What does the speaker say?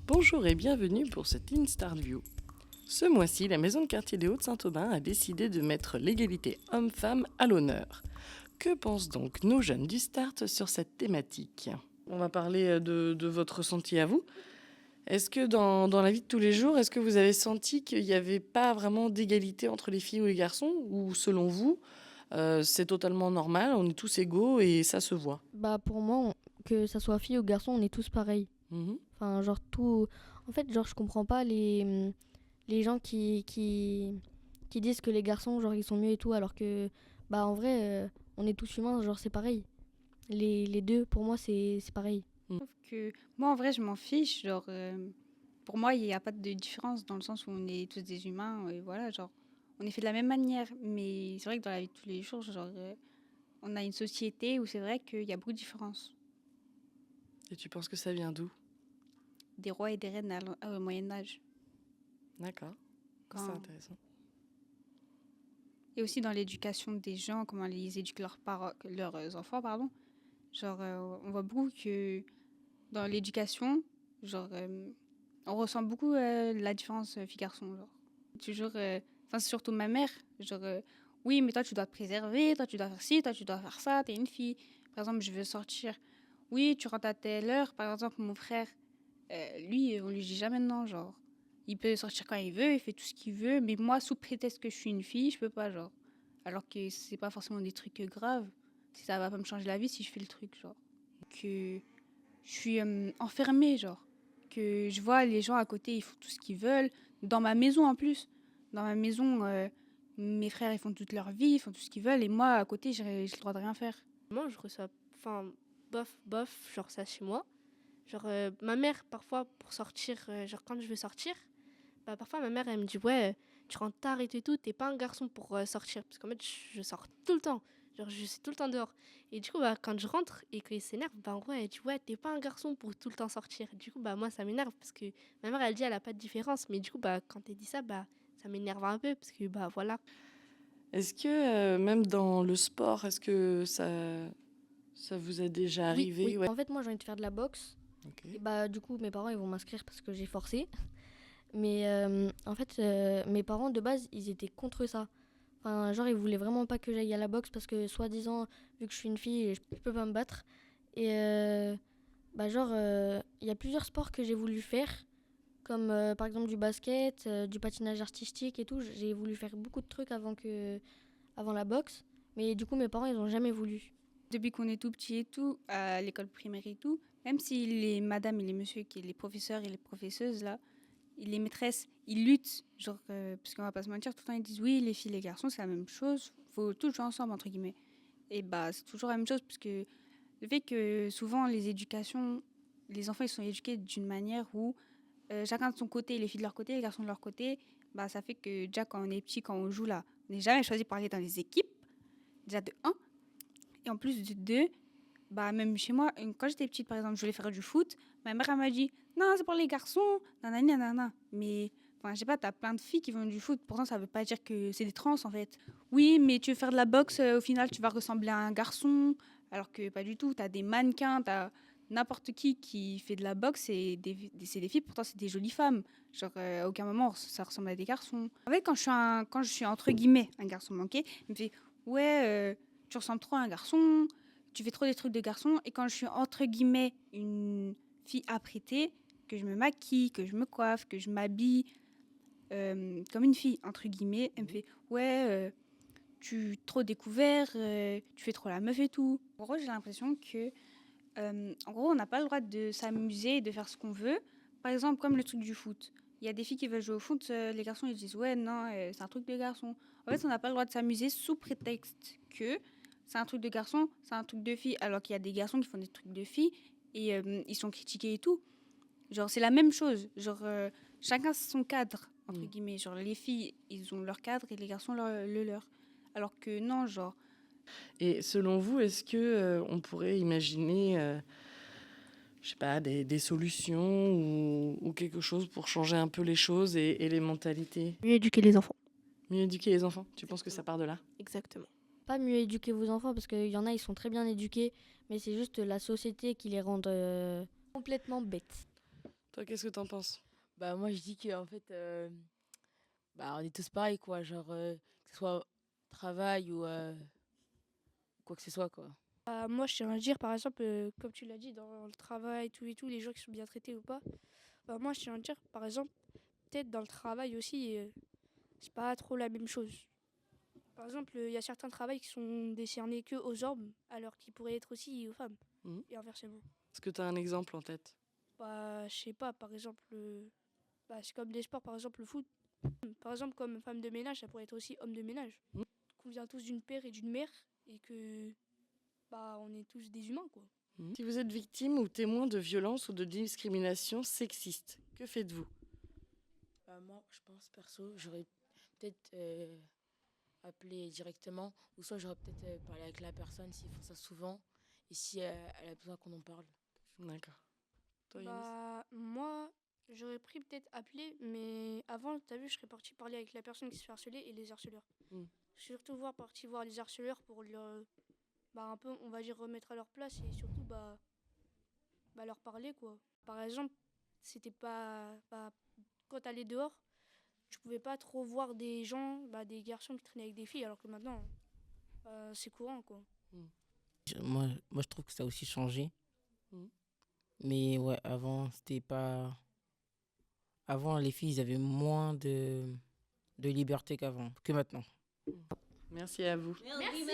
Bonjour et bienvenue pour cette InStartView. Ce mois-ci, la maison de quartier des Hauts-de-Saint-Aubin a décidé de mettre l'égalité homme-femme à l'honneur. Que pensent donc nos jeunes du Start sur cette thématique ? On va parler de votre ressenti à vous. Est-ce que dans la vie de tous les jours, est-ce que vous avez senti qu'il n'y avait pas vraiment d'égalité entre les filles ou les garçons ? Ou selon vous, c'est totalement normal, on est tous égaux et ça se voit ? Pour moi, que ça soit fille ou garçon, on est tous pareils. Mhm. Enfin, genre tout. En fait, genre, je comprends pas les gens qui disent que les garçons, genre, ils sont mieux et tout, alors que, en vrai, on est tous humains, genre, c'est pareil. Les deux, pour moi, c'est pareil. Sauf que moi, en vrai, je m'en fiche. Genre, pour moi, il n'y a pas de différence dans le sens où on est tous des humains. Et voilà, genre, on est fait de la même manière. Mais c'est vrai que dans la vie de tous les jours, genre, on a une société où c'est vrai qu'il y a beaucoup de différences. Et tu penses que ça vient d'où ? Des rois et des reines au Moyen-Âge. D'accord, c'est Quand... intéressant. Et aussi dans l'éducation des gens, comment ils éduquent leurs enfants, pardon. Genre, on voit beaucoup que dans l'éducation, genre, on ressent beaucoup la différence fille-garçon. Genre. Toujours, c'est surtout ma mère. Genre, oui, mais toi, tu dois te préserver, toi, tu dois faire ci, toi, tu dois faire ça, t'es une fille. Par exemple, je veux sortir. Oui, tu rentres à telle heure. Par exemple, mon frère, lui, on lui dit jamais non, genre. Il peut sortir quand il veut, il fait tout ce qu'il veut, mais moi, sous prétexte que je suis une fille, je peux pas, genre. Alors que c'est pas forcément des trucs graves. Si ça va pas me changer la vie si je fais le truc, genre. Que je suis enfermée, genre. Que je vois les gens à côté, ils font tout ce qu'ils veulent. Dans ma maison, en plus. Dans ma maison, mes frères, ils font toute leur vie, ils font tout ce qu'ils veulent. Et moi, à côté, j'ai le droit de rien faire. Moi, je reçois, bof, genre ça chez moi. Genre, ma mère, parfois, pour sortir, genre quand je veux sortir, parfois ma mère, elle me dit, ouais, tu rentres tard et tout, t'es pas un garçon pour sortir. Parce qu'en fait, je sors tout le temps. Genre, je suis tout le temps dehors. Et du coup, quand je rentre et qu'il s'énerve, en gros, elle dit, ouais, t'es pas un garçon pour tout le temps sortir. Du coup, moi, ça m'énerve parce que ma mère, elle dit, elle a pas de différence. Mais du coup, quand elle dit ça, ça m'énerve un peu parce que, voilà. Est-ce que même dans le sport, est-ce que ça vous est déjà arrivé ? Oui. Ouais. En fait, moi, j'ai envie de faire de la boxe. Ok. Et du coup, mes parents, ils vont m'inscrire parce que j'ai forcé. Mais en fait, mes parents, de base, ils étaient contre ça. Enfin, genre, ils voulaient vraiment pas que j'aille à la boxe parce que, soi-disant, vu que je suis une fille, je peux pas me battre. Et il y a plusieurs sports que j'ai voulu faire, comme par exemple du basket, du patinage artistique et tout. J'ai voulu faire beaucoup de trucs avant la boxe. Mais du coup, mes parents, ils ont jamais voulu. Depuis qu'on est tout petit et tout, à l'école primaire et tout, même si les madames et les messieurs, les professeurs et les professeuses, là, les maîtresses, ils luttent, genre, parce qu'on va pas se mentir, tout le temps ils disent oui, les filles, les garçons, c'est la même chose, faut tout jouer ensemble, entre guillemets. Et c'est toujours la même chose, parce que le fait que souvent les éducations, les enfants ils sont éduqués d'une manière où chacun de son côté, les filles de leur côté, les garçons de leur côté, ça fait que déjà quand on est petit, quand on joue là, on n'est jamais choisi pour aller dans les équipes, déjà de un. Et en plus de deux, même chez moi, quand j'étais petite, par exemple, je voulais faire du foot. Ma mère, elle m'a dit, non, c'est pour les garçons, nanani, nanana. Mais, je sais pas, t'as plein de filles qui font du foot. Pourtant, ça veut pas dire que c'est des trans, en fait. Oui, mais tu veux faire de la boxe, au final, tu vas ressembler à un garçon. Alors que pas du tout. T'as des mannequins, t'as n'importe qui fait de la boxe, c'est des filles, pourtant, c'est des jolies femmes. Genre, à aucun moment, ça ressemble à des garçons. En fait, quand je suis entre guillemets un garçon manqué, il me fait, ouais, tu ressembles trop à un garçon, tu fais trop des trucs de garçon. Et quand je suis entre guillemets une fille apprêtée, que je me maquille, que je me coiffe, que je m'habille comme une fille, entre guillemets, elle me fait ouais, tu es trop découvert, tu fais trop la meuf et tout. En gros, j'ai l'impression que en gros, on n'a pas le droit de s'amuser et de faire ce qu'on veut. Par exemple, comme le truc du foot. Il y a des filles qui veulent jouer au foot, les garçons ils disent ouais, non, c'est un truc de garçon. En fait, on n'a pas le droit de s'amuser sous prétexte que c'est un truc de garçon, c'est un truc de fille, alors qu'il y a des garçons qui font des trucs de filles et ils sont critiqués et tout. Genre, c'est la même chose. Genre, chacun son cadre, entre guillemets. Genre, les filles, ils ont leur cadre et les garçons le leur. Alors que non, genre. Et selon vous, est-ce que on pourrait imaginer, je sais pas, des solutions ou quelque chose pour changer un peu les choses et les mentalités ? Mieux éduquer les enfants. Mieux éduquer les enfants ? Tu penses que ça part de là ? Exactement. Pas mieux éduquer vos enfants parce qu'il y en a, ils sont très bien éduqués, mais c'est juste la société qui les rend complètement bêtes. Toi, qu'est-ce que t'en penses? Bah moi je dis qu'en fait, bah on est tous pareils quoi, genre que ce soit travail ou quoi que ce soit quoi. Moi, je tiens à dire, par exemple, comme tu l'as dit, dans le travail, tout et tout, les gens qui sont bien traités ou pas. Bah, moi, je tiens à dire, par exemple, peut-être dans le travail aussi, c'est pas trop la même chose. Par exemple, il y a certains travails qui sont décernés que aux hommes, alors qu'ils pourraient être aussi aux femmes, Mhm. et inversement. Est-ce que tu as un exemple en tête? Bah, je sais pas, par exemple, bah, c'est comme des sports, par exemple, le foot. Par exemple, comme femme de ménage, ça pourrait être aussi homme de ménage. Mhm. Qu'on vient tous d'une père et d'une mère, et que, bah, on est tous des humains, quoi. Si vous êtes victime ou témoin de violences ou de discrimination sexiste, que faites-vous? Moi je pense perso, j'aurais peut-être appelé directement ou soit j'aurais peut-être parlé avec la personne s'ils font ça souvent et si elle a besoin qu'on en parle. D'accord. Toi, Yanis? Bah, moi, j'aurais pris peut-être appelé, mais avant, t'as vu, je serais parti parler avec la personne qui se fait harceler et les harceleurs. Mm. Surtout parti voir les harceleurs pour leur, bah, un peu, on va dire, remettre à leur place et surtout, bah, leur parler, quoi. Par exemple, c'était pas, bah, quand t'allais dehors, tu pouvais pas trop voir des gens, bah, des garçons qui traînaient avec des filles, alors que maintenant, c'est courant, quoi. Moi, je trouve que ça a aussi changé. Mhm. Mais ouais, avant, c'était pas. Avant, les filles, ils avaient moins de liberté qu'avant, que maintenant. Merci à vous. Merci.